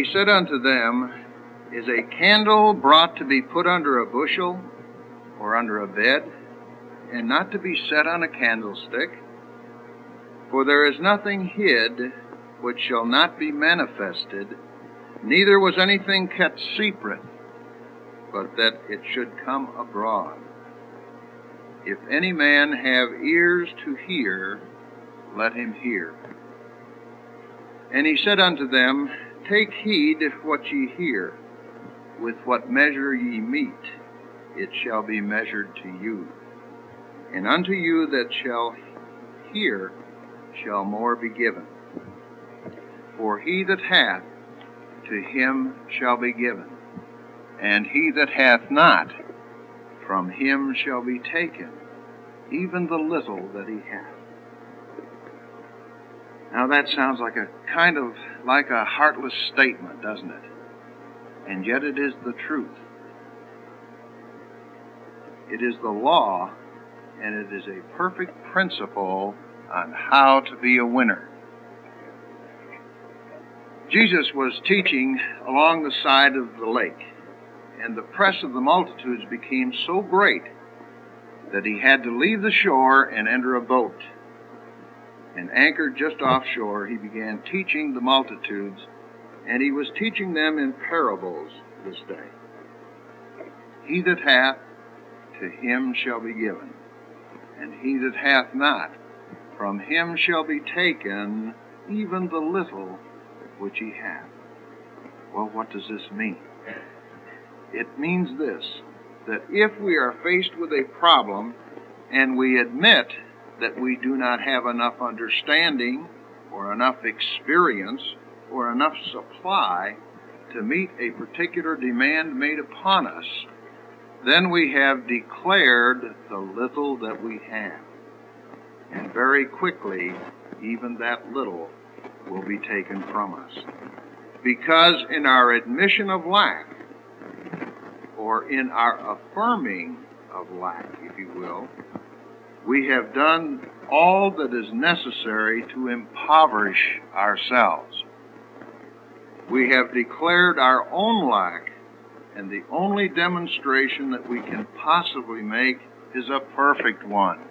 he said unto them, Is a candle brought to be put under a bushel or under a bed, and not to be set on a candlestick? For there is nothing hid which shall not be manifested, neither was anything kept secret, but that it should come abroad. If any man have ears to hear, let him hear. And he said unto them, Take heed what ye hear. With what measure ye mete, it shall be measured to you. And unto you that shall hear shall more be given. For he that hath, to him shall be given. And he that hath not, from him shall be taken, even the little that he hath. Now that sounds like a heartless statement, doesn't it? And yet it is the truth. It is the law, and it is a perfect principle on how to be a winner. Jesus was teaching along the side of the lake, and the press of the multitudes became so great that he had to leave the shore and enter a boat. And anchored just offshore, he began teaching the multitudes, and he was teaching them in parables this day. He that hath, to him shall be given, and he that hath not, from him shall be taken even the little which he hath. Well, what does this mean? It means this, that if we are faced with a problem and we admit that we do not have enough understanding or enough experience or enough supply to meet a particular demand made upon us, then we have declared the little that we have. And very quickly, even that little will be taken from us. Because in our admission of lack, or in our affirming of lack, if you will, we have done all that is necessary to impoverish ourselves. We have declared our own lack, and the only demonstration that we can possibly make is a perfect one.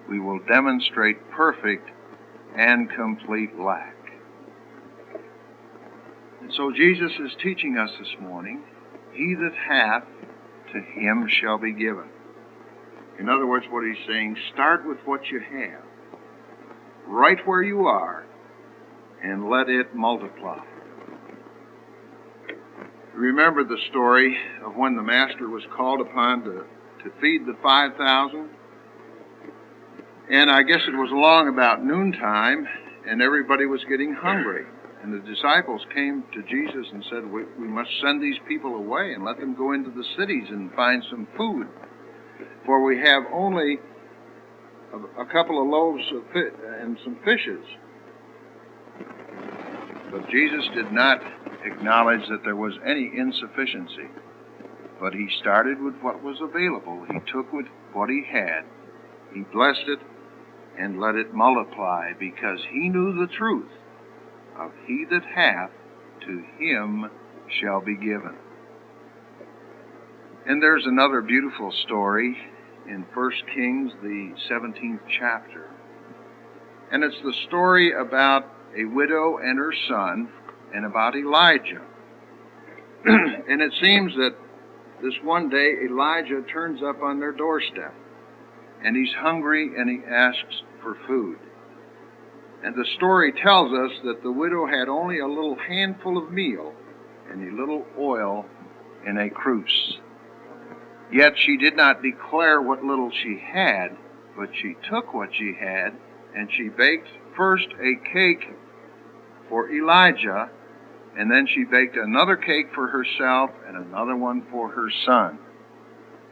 We will demonstrate perfect and complete lack. And so Jesus is teaching us this morning, He that hath, to him shall be given. In other words, what he's saying, start with what you have, right where you are, and let it multiply. Remember the story of when the master was called upon to feed the 5,000? And I guess it was along about noontime, and everybody was getting hungry. And the disciples came to Jesus and said, we must send these people away and let them go into the cities and find some food. For we have only a couple of loaves of and some fishes. But Jesus did not acknowledge that there was any insufficiency. But he started with what was available. He took with what he had. He blessed it and let it multiply, because he knew the truth of he that hath, to him shall be given. And there's another beautiful story in 1 Kings, the 17th chapter. And it's the story about a widow and her son, and about Elijah. And it seems that this one day Elijah turns up on their doorstep, and he's hungry and he asks for food. And the story tells us that the widow had only a little handful of meal and a little oil in a cruse. Yet she did not declare what little she had, but she took what she had, and she baked first a cake for Elijah, and then she baked another cake for herself and another one for her son.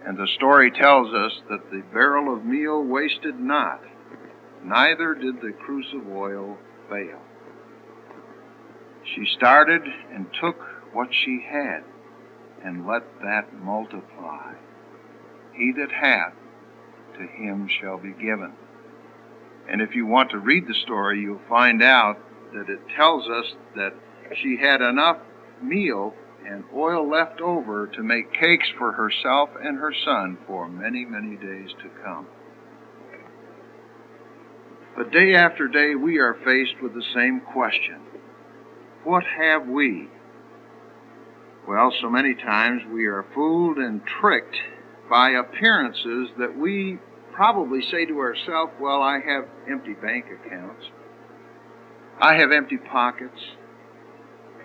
And the story tells us that the barrel of meal wasted not, neither did the cruse of oil fail. She started and took what she had, and let that multiply. He that hath, to him shall be given. And if you want to read the story, you'll find out that it tells us that she had enough meal and oil left over to make cakes for herself and her son for many, many days to come. But day after day, we are faced with the same question. What have we? Well, so many times we are fooled and tricked by appearances that we probably say to ourselves, well, I have empty bank accounts. I have empty pockets.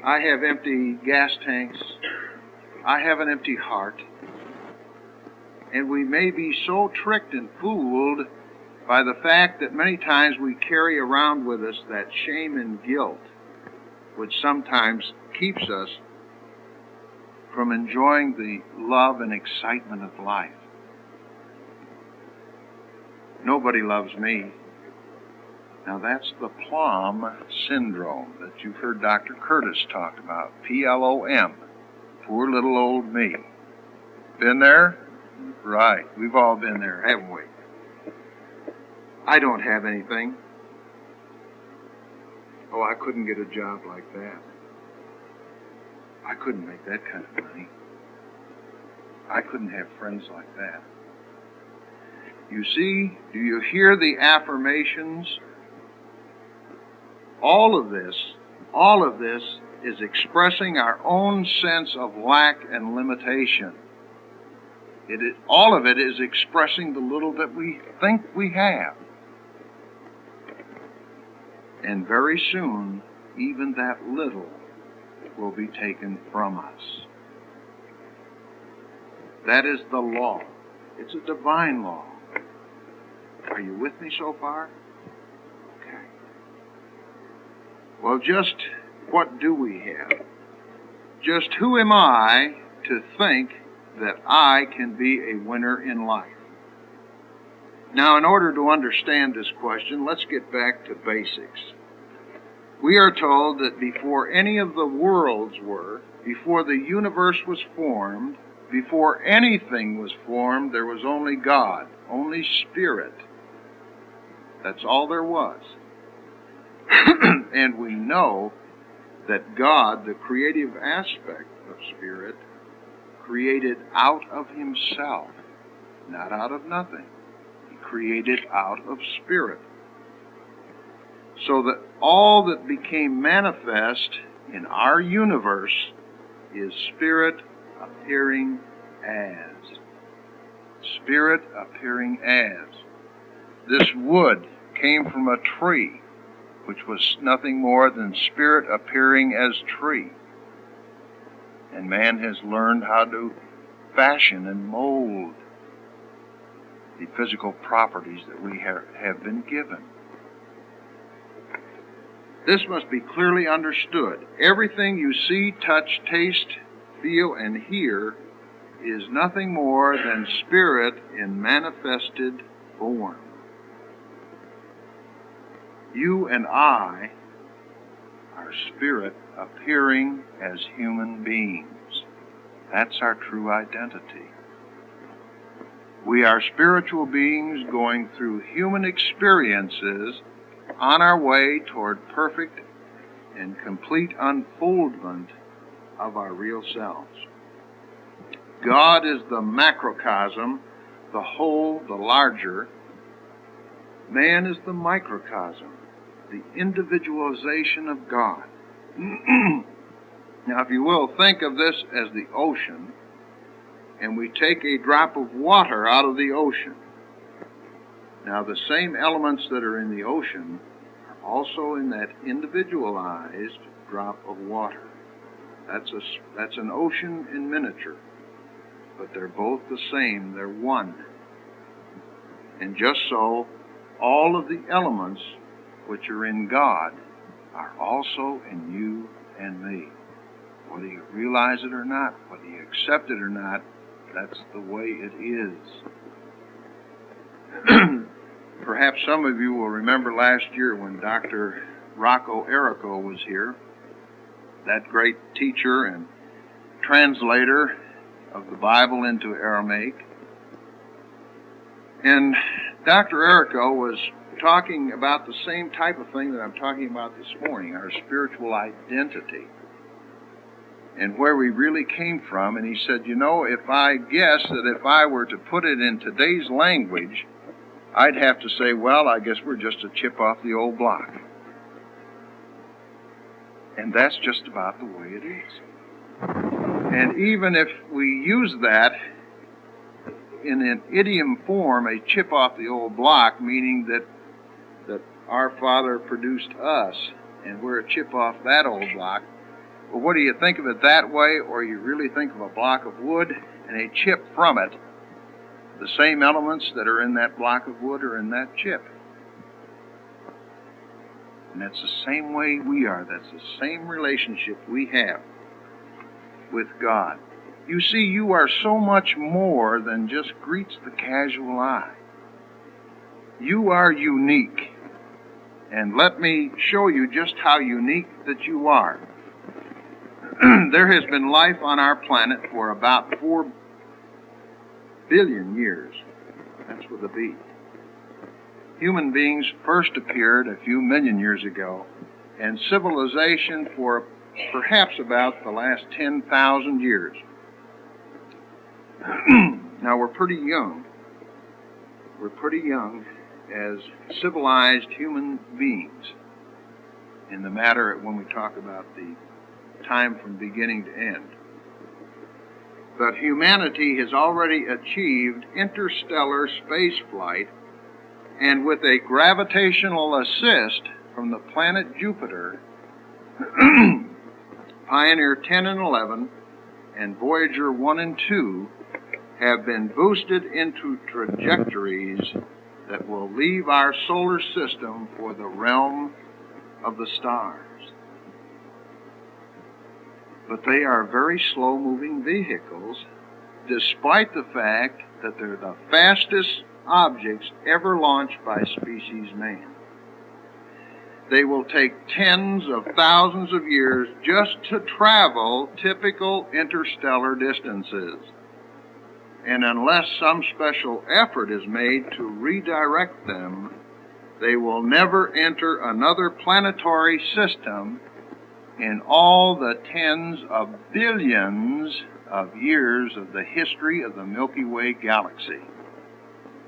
I have empty gas tanks. I have an empty heart. And we may be so tricked and fooled by the fact that many times we carry around with us that shame and guilt, which sometimes keeps us from enjoying the love and excitement of life. Nobody loves me. Now that's the plum syndrome that you've heard Dr. Curtis talk about. P-L-O-M. Poor little old me. Been there? Right. We've all been there, haven't we? I don't have anything. Oh, I couldn't get a job like that. I couldn't make that kind of money. I couldn't have friends like that. You see, do you hear the affirmations? All of this is expressing our own sense of lack and limitation. All of it is expressing the little that we think we have. And very soon, even that little will be taken from us. That is the law. It's a divine law. Are you with me so far? Okay. Well, just what do we have? Just who am I to think that I can be a winner in life? Now, in order to understand this question, let's get back to basics. We are told that before any of the worlds were, before the universe was formed, before anything was formed, there was only God, only Spirit. That's all there was. And we know that God, the creative aspect of Spirit, created out of Himself, not out of nothing. He created out of Spirit. So that all that became manifest in our universe is Spirit appearing as. Spirit appearing as. This wood came from a tree, which was nothing more than Spirit appearing as tree. And man has learned how to fashion and mold the physical properties that we have been given. This must be clearly understood. Everything you see, touch, taste, feel, and hear is nothing more than Spirit in manifested form. You and I are Spirit appearing as human beings. That's our true identity. We are spiritual beings going through human experiences on our way toward perfect and complete unfoldment of our real selves. God is the macrocosm, the whole, the larger. Man is the microcosm, the individualization of God. Now, if you will, think of this as the ocean, and we take a drop of water out of the ocean. Now, the same elements that are in the ocean are also in that individualized drop of water. That's an ocean in miniature, but they're both the same. They're one. And just so, all of the elements which are in God are also in you and me. Whether you realize it or not, whether you accept it or not, that's the way it is. Perhaps some of you will remember last year when Dr. Rocco Errico was here, that great teacher and translator of the Bible into Aramaic. And Dr. Erico was talking about the same type of thing that I'm talking about this morning, our spiritual identity, and where we really came from. And he said, you know, if I guess that if I were to put it in today's language, I'd have to say, well, I guess we're just a chip off the old block. And that's just about the way it is. And even if we use that in an idiom form, a chip off the old block, meaning that our Father produced us, and we're a chip off that old block, well, what do you think of it that way, or you really think of a block of wood and a chip from it? The same elements that are in that block of wood are in that chip. And that's the same way we are. That's the same relationship we have with God. You see, you are so much more than just greets the casual eye. You are unique. And let me show you just how unique that you are. There has been life on our planet for about 4 billion years. That's with a B. Human beings first appeared a few million years ago, and civilization for perhaps about the last 10,000 years. Now, we're pretty young. We're pretty young as civilized human beings in the matter when we talk about the time from beginning to end. But humanity has already achieved interstellar space flight, and with a gravitational assist from the planet Jupiter, Pioneer 10 and 11 and Voyager 1 and 2 have been boosted into trajectories that will leave our solar system for the realm of the stars. But they are very slow-moving vehicles, despite the fact that they're the fastest objects ever launched by species man. They will take tens of thousands of years just to travel typical interstellar distances. And unless some special effort is made to redirect them, they will never enter another planetary system in all the tens of billions of years of the history of the Milky Way galaxy.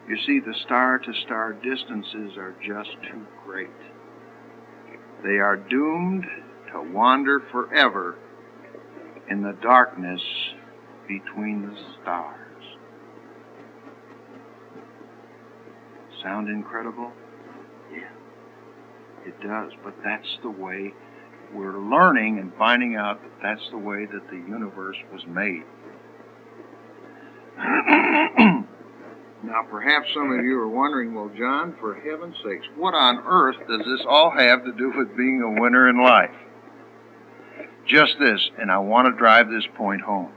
You see, the star-to-star distances are just too great. They are doomed to wander forever in the darkness between the stars. Sound incredible? Yeah, it does, but that's the way we're learning and finding out that that's the way that the universe was made. Now, perhaps some of you are wondering, well, John, for heaven's sakes, what on earth does this all have to do with being a winner in life? Just this, and I want to drive this point home.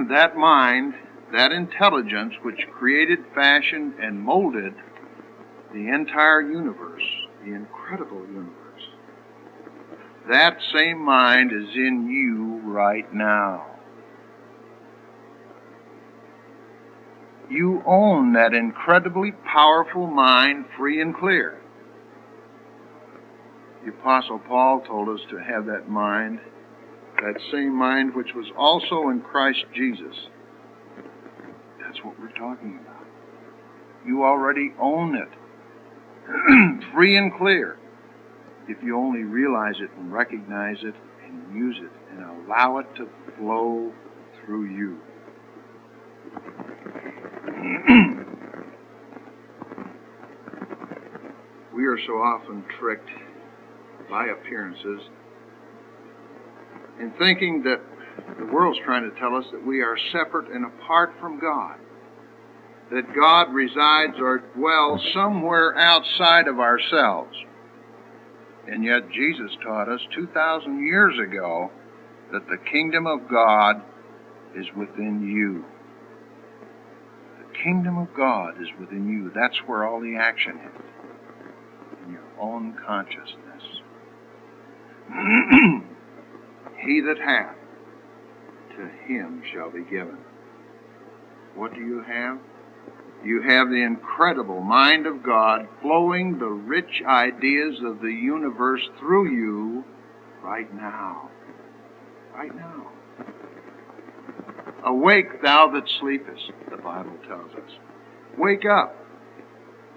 That mind, that intelligence which created, fashioned, and molded the entire universe, the incredible universe, that same mind is in you right now. You own that incredibly powerful mind, free and clear. The Apostle Paul told us to have that mind, that same mind which was also in Christ Jesus. That's what we're talking about. You already own it, free and clear, if you only realize it and recognize it and use it and allow it to flow through you. We are so often tricked by appearances in thinking that the world's trying to tell us that we are separate and apart from God, that God resides or dwells somewhere outside of ourselves. And yet Jesus taught us 2,000 years ago that the kingdom of God is within you. The kingdom of God is within you. That's where all the action is, in your own consciousness. He that hath, to him shall be given. What do you have? You have the incredible mind of God flowing the rich ideas of the universe through you right now. Right now. Awake, thou that sleepest, the Bible tells us. Wake up.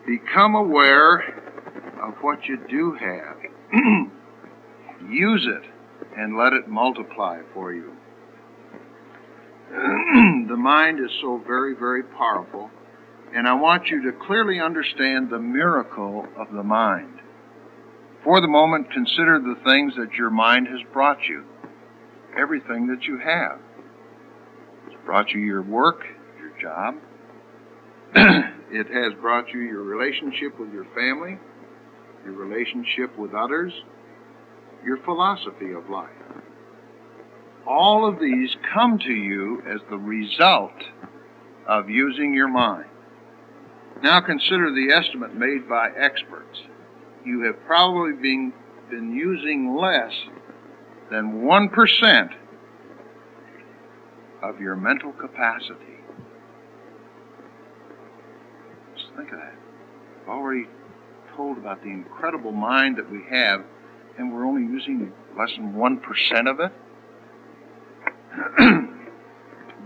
Become aware of what you do have. Use it and let it multiply for you. The mind is so very, very powerful, and I want you to clearly understand the miracle of the mind. For the moment, consider the things that your mind has brought you. Everything that you have. It's brought you your work, your job. It has brought you your relationship with your family, your relationship with others, your philosophy of life. All of these come to you as the result of using your mind. Now consider the estimate made by experts. You have probably been using less than 1% of your mental capacity. Just think of that. I've already told about the incredible mind that we have, and we're only using less than 1% of it.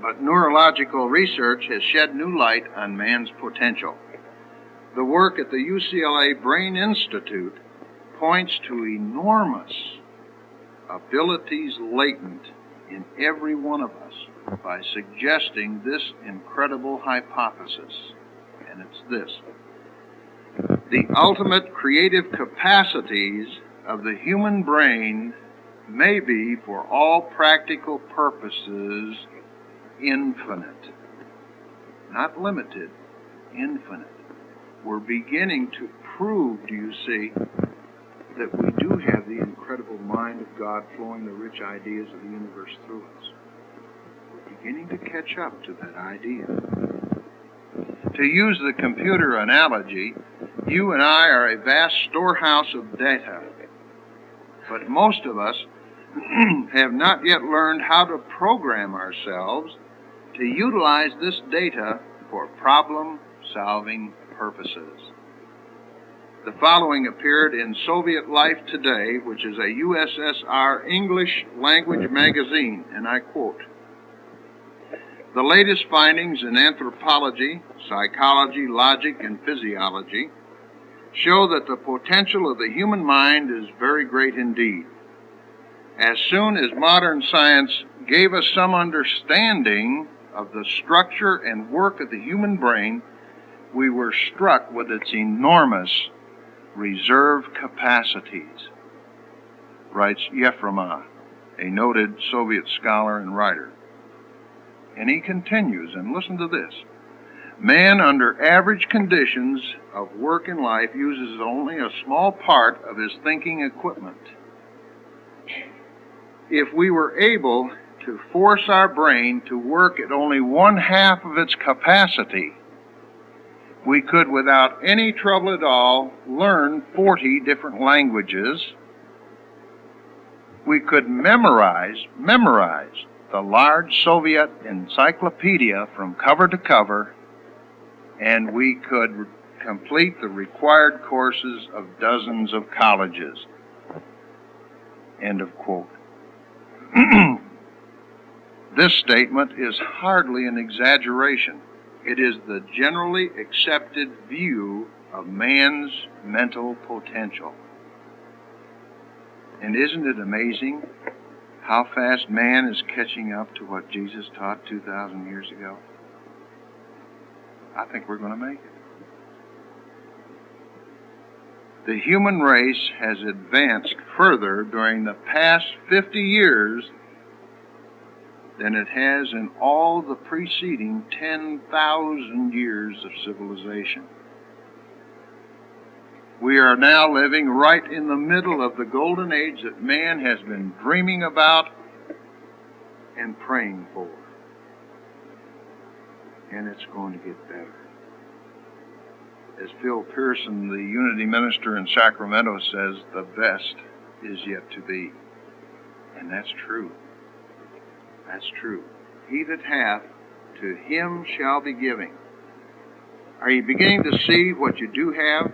But neurological research has shed new light on man's potential. The work at the UCLA Brain Institute points to enormous abilities latent in every one of us by suggesting this incredible hypothesis. And it's this: the ultimate creative capacities of the human brain may be, for all practical purposes, infinite. Not limited, infinite. We're beginning to prove, do you see, that we do have the incredible mind of God flowing the rich ideas of the universe through us. We're beginning to catch up to that idea. To use the computer analogy, you and I are a vast storehouse of data. But most of us have not yet learned how to program ourselves to utilize this data for problem-solving purposes. The following appeared in Soviet Life Today, which is a USSR English language magazine, and I quote, "The latest findings in anthropology, psychology, logic, and physiology show that the potential of the human mind is very great indeed. As soon as modern science gave us some understanding of the structure and work of the human brain, we were struck with its enormous reserve capacities," writes Yefremov, a noted Soviet scholar and writer. And he continues, and listen to this: "Man, under average conditions of work in life, uses only a small part of his thinking equipment. If we were able to force our brain to work at only 1/2 of its capacity, we could, without any trouble at all, learn 40 different languages. We could memorize the large Soviet encyclopedia from cover to cover, and we could complete the required courses of dozens of colleges." End of quote. This statement is hardly an exaggeration. It is the generally accepted view of man's mental potential. And isn't it amazing how fast man is catching up to what Jesus taught 2,000 years ago? I think we're going to make it. The human race has advanced further during the past 50 years than it has in all the preceding 10,000 years of civilization. We are now living right in the middle of the golden age that man has been dreaming about and praying for. And it's going to get better. As Phil Pearson, the Unity minister in Sacramento, says, the best is yet to be. And that's true. That's true. He that hath, to him shall be given. Are you beginning to see what you do have?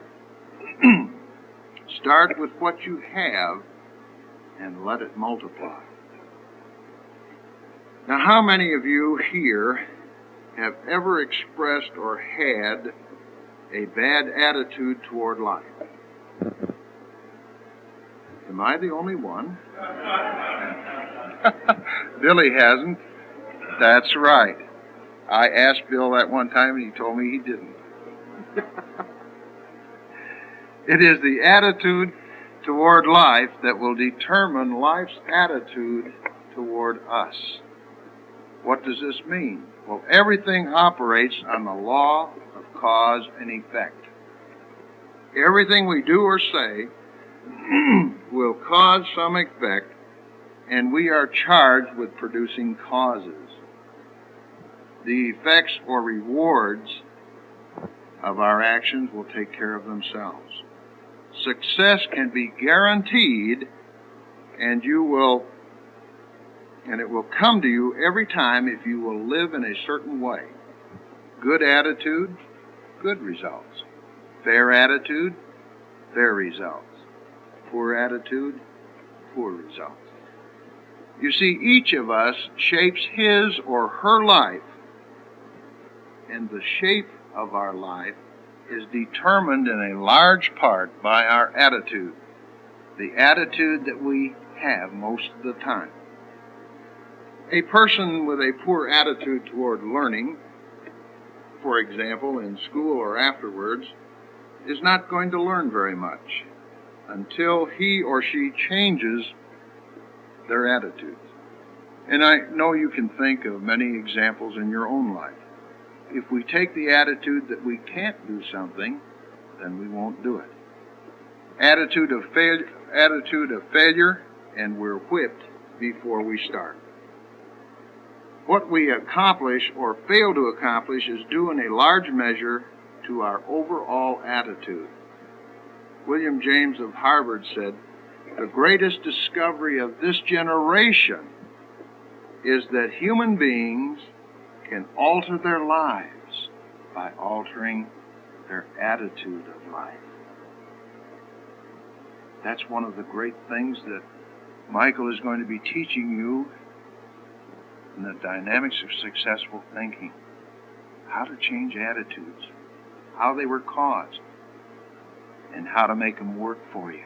Start with what you have and let it multiply. Now, how many of you here have ever expressed or had a bad attitude toward life? Am I the only one? Billy hasn't. That's right. I asked Bill that one time and he told me he didn't. It is the attitude toward life that will determine life's attitude toward us. What does this mean? Well, everything operates on the law of cause and effect. Everything we do or say will cause some effect, and we are charged with producing causes. The effects or rewards of our actions will take care of themselves. Success can be guaranteed, and it will come to you every time if you will live in a certain way. Good attitude, good results. Fair attitude, fair results. Poor attitude, poor results. You see, each of us shapes his or her life, and the shape of our life is determined in a large part by our attitude, the attitude that we have most of the time. A person with a poor attitude toward learning, for example, in school or afterwards, is not going to learn very much until he or she changes their attitudes. And I know you can think of many examples in your own life. If we take the attitude that we can't do something, then we won't do it. Attitude of failure, and we're whipped before we start. What we accomplish or fail to accomplish is due in a large measure to our overall attitude. William James of Harvard said, "The greatest discovery of this generation is that human beings can alter their lives by altering their attitude of life." That's one of the great things that Michael is going to be teaching you in the dynamics of successful thinking. How to change attitudes, how they were caused, and how to make them work for you.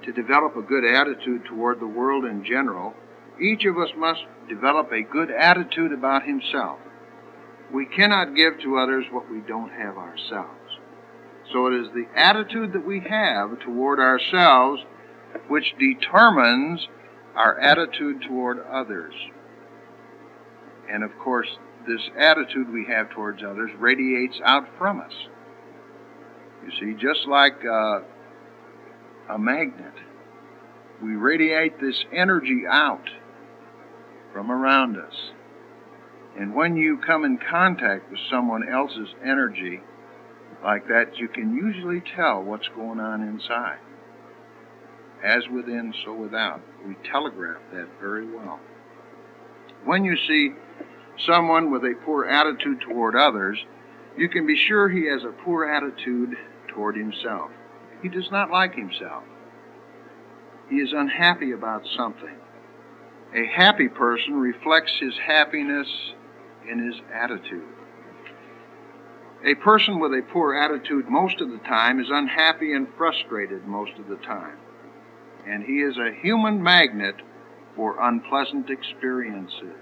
To develop a good attitude toward the world in general, each of us must develop a good attitude about himself. We cannot give to others what we don't have ourselves. So it is the attitude that we have toward ourselves which determines our attitude toward others. And of course, this attitude we have towards others radiates out from us. You see, just like a magnet, we radiate this energy out from around us. And when you come in contact with someone else's energy like that, you can usually tell what's going on inside. As within, so without. We telegraph that very well. When you see someone with a poor attitude toward others, you can be sure he has a poor attitude toward himself. He does not like himself. He is unhappy about something. A happy person reflects his happiness in his attitude. A person with a poor attitude most of the time is unhappy and frustrated most of the time. And he is a human magnet for unpleasant experiences.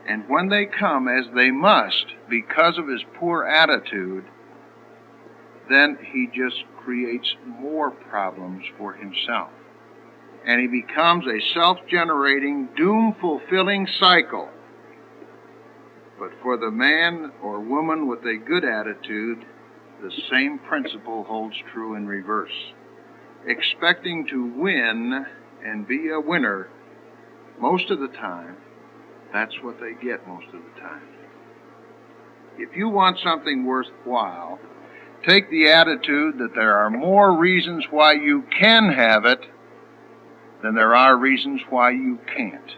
And when they come, as they must, because of his poor attitude, then he just creates more problems for himself. And he becomes a self-generating, doom-fulfilling cycle. But for the man or woman with a good attitude, the same principle holds true in reverse. Expecting to win and be a winner most of the time, that's what they get most of the time. If you want something worthwhile, take the attitude that there are more reasons why you can have it than there are reasons why you can't.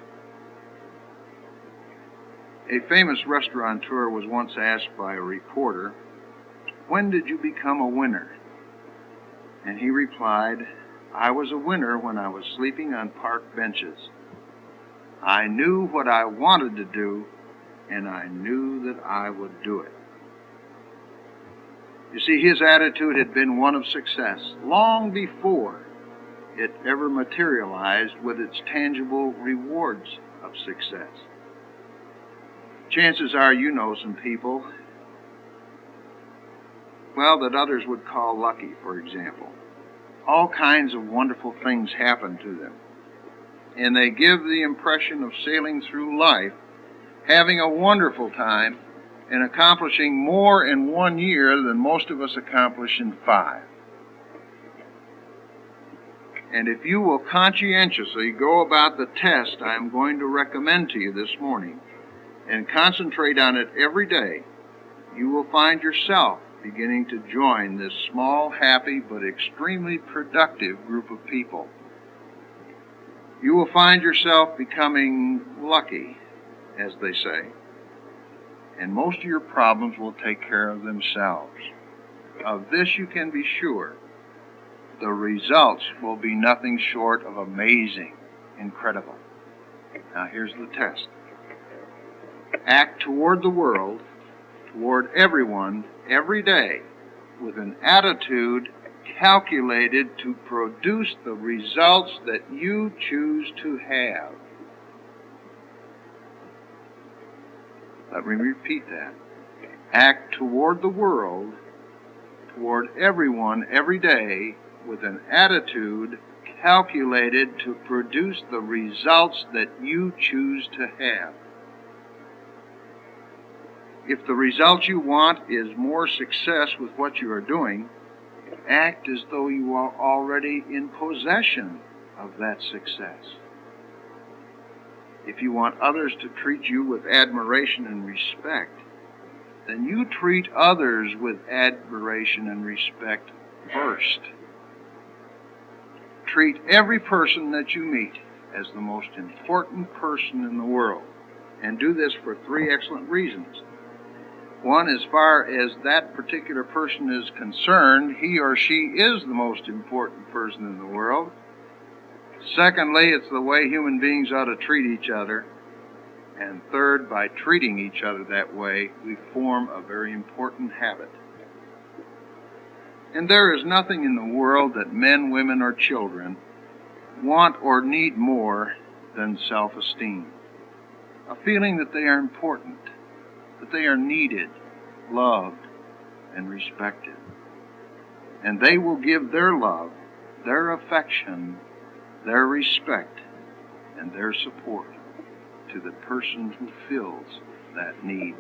A famous restaurateur was once asked by a reporter, "When did you become a winner?" And he replied, "I was a winner when I was sleeping on park benches. I knew what I wanted to do, and I knew that I would do it." You see, his attitude had been one of success long before it ever materialized with its tangible rewards of success. Chances are you know some people, that others would call lucky, for example. All kinds of wonderful things happen to them, and they give the impression of sailing through life, having a wonderful time, and accomplishing more in 1 year than most of us accomplish in 5. And if you will conscientiously go about the test I am going to recommend to you this morning and concentrate on it every day, you will find yourself beginning to join this small, happy, but extremely productive group of people. You will find yourself becoming lucky, as they say, and most of your problems will take care of themselves. Of this you can be sure. The results will be nothing short of amazing, incredible. Now here's the test. Act toward the world, toward everyone, every day, with an attitude calculated to produce the results that you choose to have. Let me repeat that. Act toward the world, toward everyone, every day, with an attitude calculated to produce the results that you choose to have. If the result you want is more success with what you are doing, act as though you are already in possession of that success. If you want others to treat you with admiration and respect, then you treat others with admiration and respect first. Treat every person that you meet as the most important person in the world, and do this for 3 excellent reasons. One, as far as that particular person is concerned, he or she is the most important person in the world. Secondly, it's the way human beings ought to treat each other. And third, by treating each other that way, we form a very important habit. And there is nothing in the world that men, women, or children want or need more than self-esteem. A feeling that they are important, that they are needed, loved, and respected. And they will give their love, their affection, their respect, and their support to the person who fills that need.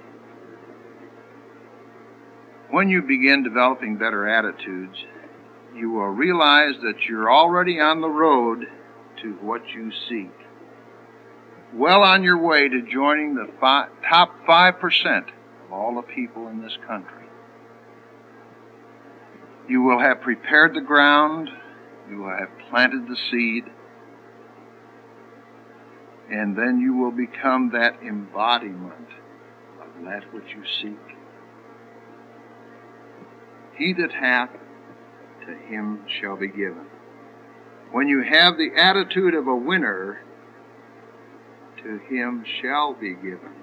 When you begin developing better attitudes, you will realize that you're already on the road to what you seek. Well on your way to joining the top 5% of all the people in this country. You will have prepared the ground, you will have planted the seed, and then you will become that embodiment of that which you seek. He that hath, to him shall be given. When you have the attitude of a winner, to him shall be given.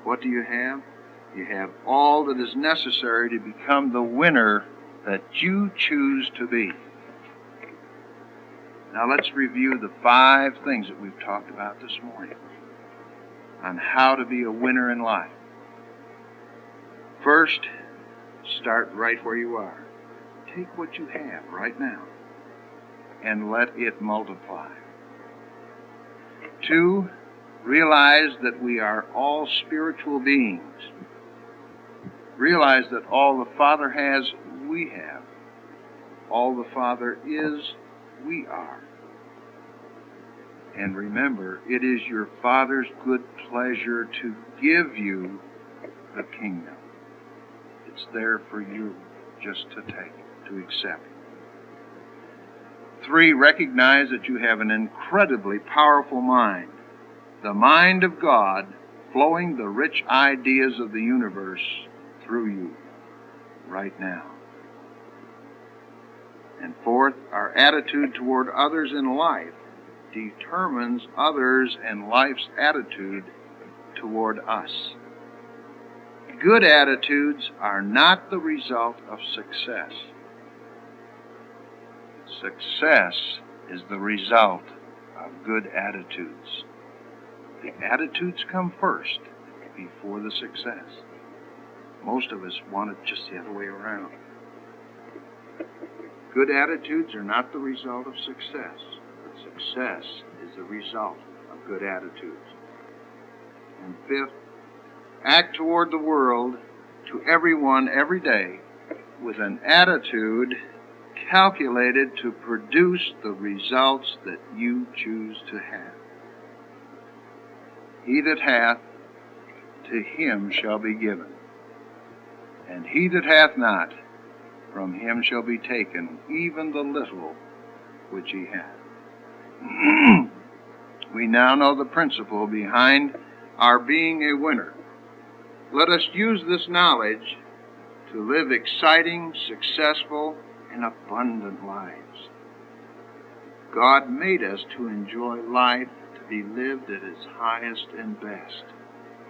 What do you have? You have all that is necessary to become the winner that you choose to be. Now let's review the 5 things that we've talked about this morning on how to be a winner in life. First, start right where you are. Take what you have right now and let it multiply. 2, realize that we are all spiritual beings. Realize that all the Father has, we have. All the Father is, we are. And remember, it is your Father's good pleasure to give you the kingdom. It's there for you just to take, to accept. 3, recognize that you have an incredibly powerful mind. the mind of God flowing the rich ideas of the universe through you right now. And fourth, our attitude toward others in life determines others and life's attitude toward us. Good attitudes are not the result of success. Success is the result of good attitudes. The attitudes come first before the success. Most of us want it just the other way around. Good attitudes are not the result of success. Success is the result of good attitudes. And fifth, act toward the world, to everyone, every day, with an attitude calculated to produce the results that you choose to have. He that hath, to him shall be given. And he that hath not, from him shall be taken even the little which he hath. We now know the principle behind our being a winner. Let us use this knowledge to live exciting, successful, and abundant lives. God made us to enjoy life, to be lived at its highest and best.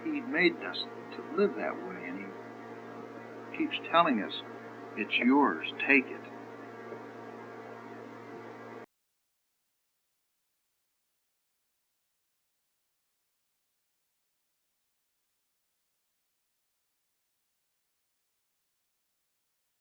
He made us to live that way, and He keeps telling us, it's yours, take it.